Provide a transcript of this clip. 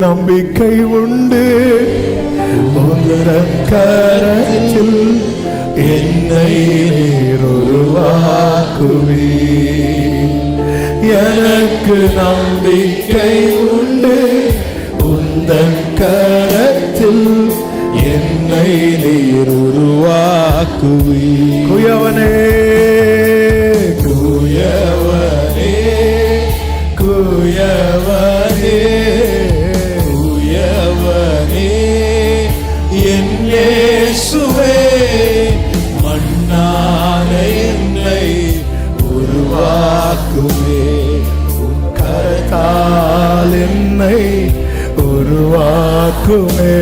நம்பிக்கை உண்டு உந்தன் கரத்தில் என்னை உருவாக்குவே. எனக்கு நம்பிக்கை உண்டு உந்தன் கரத்தில் என்னை நீர் உருவாக்குவே. குயவனே குயவனே குயவனே என் இயேசுவே, மண்ணான என்னை உருவாக்குவே. உன் கரத்தால் என்னை உருவாக்குவே.